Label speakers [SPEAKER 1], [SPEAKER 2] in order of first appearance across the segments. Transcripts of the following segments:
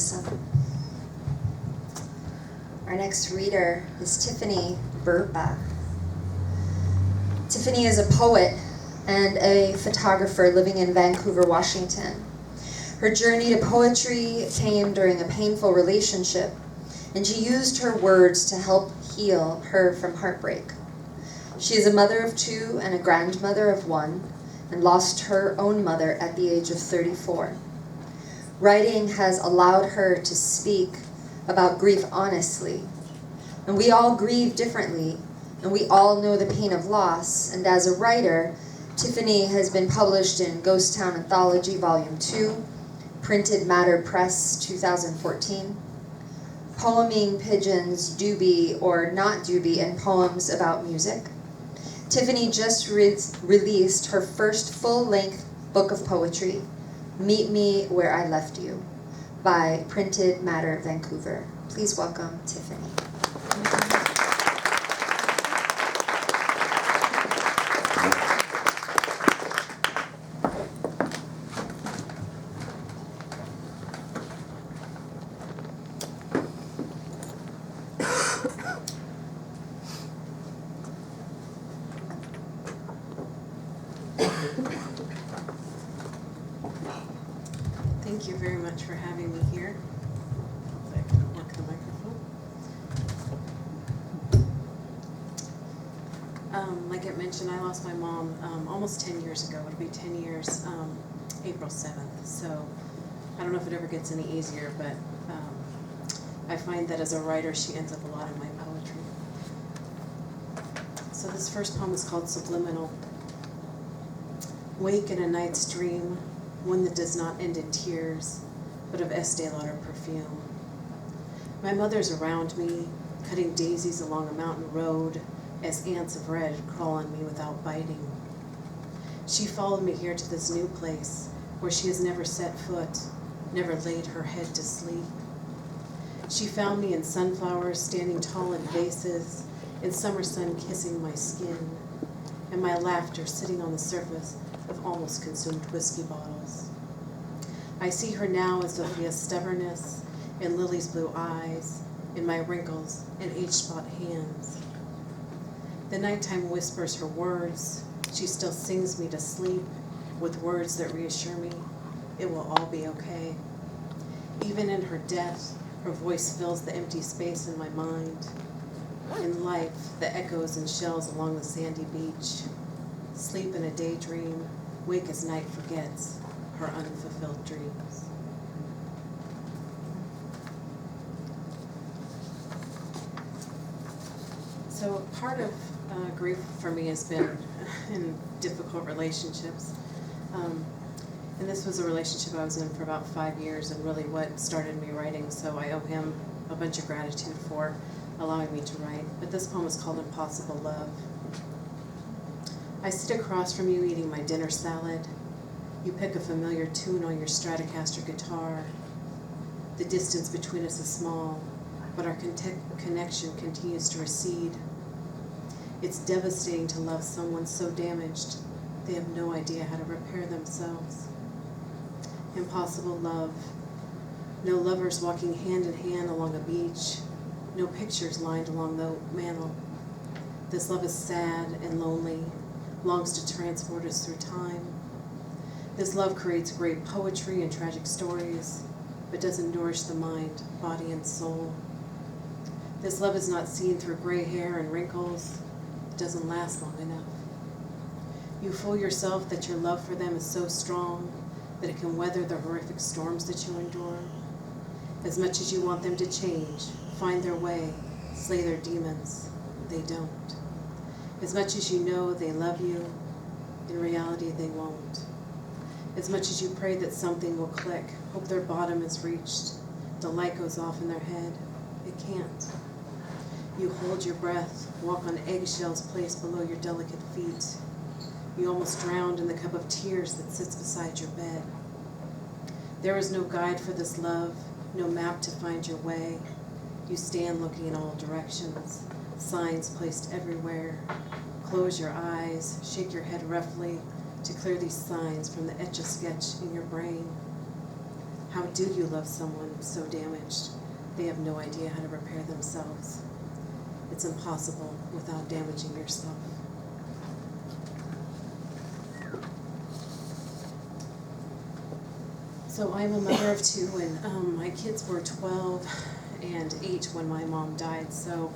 [SPEAKER 1] Melissa. Our next reader is Tiffany Burba. Tiffany is a poet and a photographer living in Vancouver, Washington. Her journey to poetry came during a painful relationship, and she used her words to help heal her from heartbreak. She is a mother of 2 and a grandmother of 1, and lost her own mother at the age of 34. Writing has allowed her to speak about grief honestly. And we all grieve differently, and we all know the pain of loss. And as a writer, Tiffany has been published in Ghost Town Anthology Volume 2, Printed Matter Press 2014, Poeming Pigeons, Doobie or Not Doobie, and Poems About Music. Tiffany just released her first full-length book of poetry, Meet Me Where I Left You, by Printed Matter Vancouver. Please welcome Tiffany.
[SPEAKER 2] Thank you very much for having me here. If I can work the microphone. Like I mentioned, I lost my mom almost 10 years ago. It'll be 10 years April 7th. So I don't know if it ever gets any easier, but I find that as a writer, she ends up a lot in my poetry. So this first poem is called Subliminal. Wake in a night's dream, one that does not end in tears, but of Estee Lauder perfume. My mother's around me, cutting daisies along a mountain road as ants of red crawl on me without biting. She followed me here to this new place where she has never set foot, never laid her head to sleep. She found me in sunflowers standing tall in vases, in summer sun kissing my skin, and my laughter sitting on the surface of almost consumed whiskey bottles. I see her now as Sophia's stubbornness, in Lily's blue eyes, in my wrinkles and age-spot hands. The nighttime whispers her words. She still sings me to sleep with words that reassure me it will all be okay. Even in her death, her voice fills the empty space in my mind. In life, the echoes and shells along the sandy beach. Sleep in a daydream, wake as night forgets her unfulfilled dreams. So part of grief for me has been in difficult relationships. And this was a relationship I was in for about 5 years, and really what started me writing, so I owe him a bunch of gratitude for allowing me to write. But this poem is called Impossible Love. I sit across from you eating my dinner salad. You pick a familiar tune on your Stratocaster guitar. The distance between us is small, but our connection continues to recede. It's devastating to love someone so damaged they have no idea how to repair themselves. Impossible love. No lovers walking hand in hand along a beach. No pictures lined along the mantel. This love is sad and lonely, longs to transport us through time. This love creates great poetry and tragic stories, but doesn't nourish the mind, body, and soul. This love is not seen through gray hair and wrinkles. It doesn't last long enough. You fool yourself that your love for them is so strong that it can weather the horrific storms that you endure. As much as you want them to change, find their way, slay their demons, they don't. As much as you know they love you, in reality they won't. As much as you pray that something will click, hope their bottom is reached, the light goes off in their head, it can't. You hold your breath, walk on eggshells placed below your delicate feet. You almost drowned in the cup of tears that sits beside your bed. There is no guide for this love, no map to find your way. You stand looking in all directions, signs placed everywhere. Close your eyes, shake your head roughly to clear these signs from the etch-a-sketch in your brain. How do you love someone so damaged they have no idea how to repair themselves? It's impossible without damaging yourself. So I'm a mother of two, and my kids were 12 and 8 when my mom died. So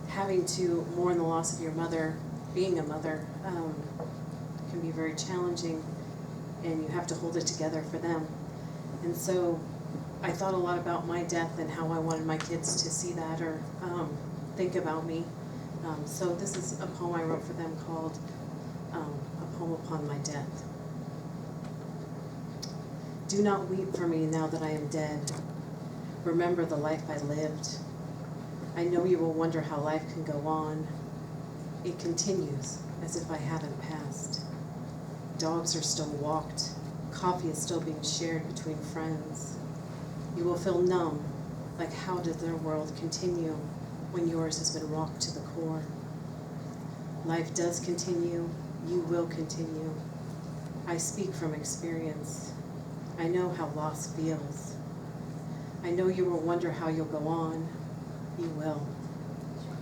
[SPEAKER 2] having to mourn the loss of your mother, being a mother, can be very challenging, and you have to hold it together for them. And so I thought a lot about my death and how I wanted my kids to see that or think about me. So this is a poem I wrote for them called A Poem Upon My Death. Do not weep for me now that I am dead. Remember the life I lived. I know you will wonder how life can go on. It continues as if I haven't passed. Dogs are still walked. Coffee is still being shared between friends. You will feel numb, like how did their world continue when yours has been rocked to the core? Life does continue. You will continue. I speak from experience. I know how loss feels. I know you will wonder how you'll go on. You will.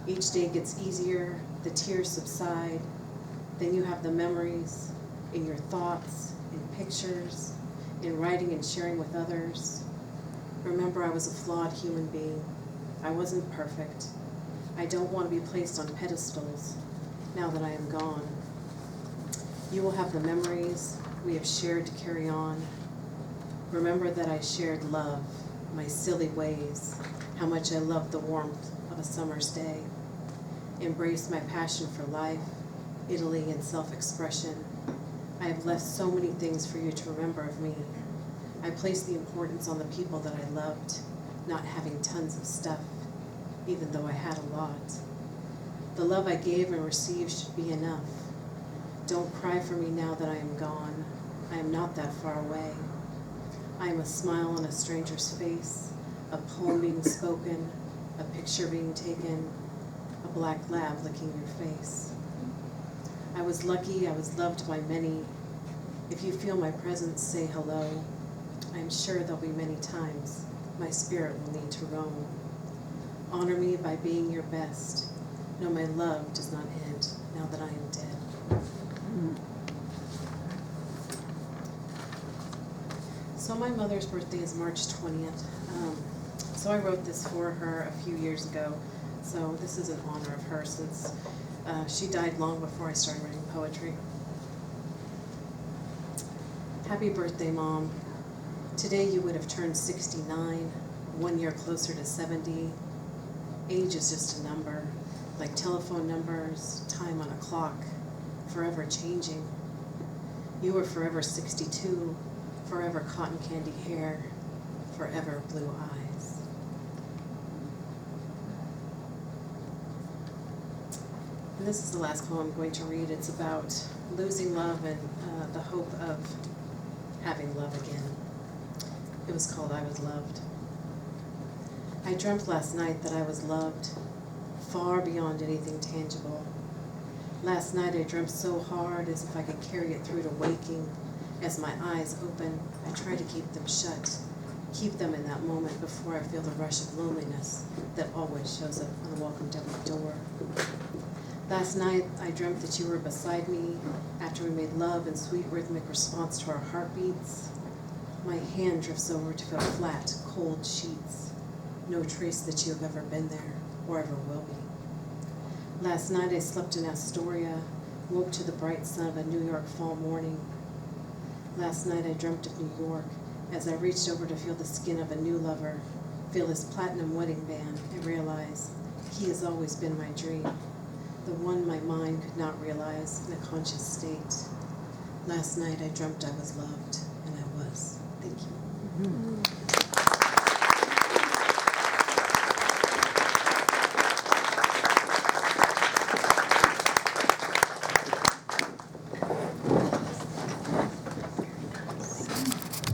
[SPEAKER 2] Each day gets easier, the tears subside, then you have the memories in your thoughts, in pictures, in writing and sharing with others. Remember, I was a flawed human being. I wasn't perfect. I don't want to be placed on pedestals now that I am gone. You will have the memories we have shared to carry on. Remember that I shared love, my silly ways, how much I loved the warmth of a summer's day. Embrace my passion for life, Italy, and self-expression. I have left so many things for you to remember of me. I placed the importance on the people that I loved, not having tons of stuff, even though I had a lot. The love I gave and received should be enough. Don't cry for me now that I am gone. I am not that far away. I am a smile on a stranger's face, a poem being spoken, a picture being taken, a black lab licking your face. I was lucky, I was loved by many. If you feel my presence, say hello. I am sure there'll be many times my spirit will need to roam. Honor me by being your best. Know my love does not end now that I am dead. So my mother's birthday is March 20th. So I wrote this for her a few years ago. So this is in honor of her since she died long before I started writing poetry. Happy birthday, Mom. Today you would have turned 69, 1 year closer to 70. Age is just a number, like telephone numbers, time on a clock, forever changing. You were forever 62, forever cotton candy hair, forever blue eyes. And this is the last poem I'm going to read. It's about losing love and the hope of having love again. It was called I Was Loved. I dreamt last night that I was loved, far beyond anything tangible. Last night I dreamt so hard as if I could carry it through to waking. As my eyes open, I try to keep them shut, keep them in that moment before I feel the rush of loneliness that always shows up unwelcomed at my door. Last night I dreamt that you were beside me after we made love in sweet rhythmic response to our heartbeats. My hand drifts over to feel flat, cold sheets. No trace that you have ever been there or ever will be. Last night I slept in Astoria, woke to the bright sun of a New York fall morning. Last night I dreamt of New York as I reached over to feel the skin of a new lover, feel his platinum wedding band, and realize he has always been my dream, the one my mind could not realize in a conscious state. Last night I dreamt I was loved, and I was. Thank you.
[SPEAKER 3] Mm-hmm.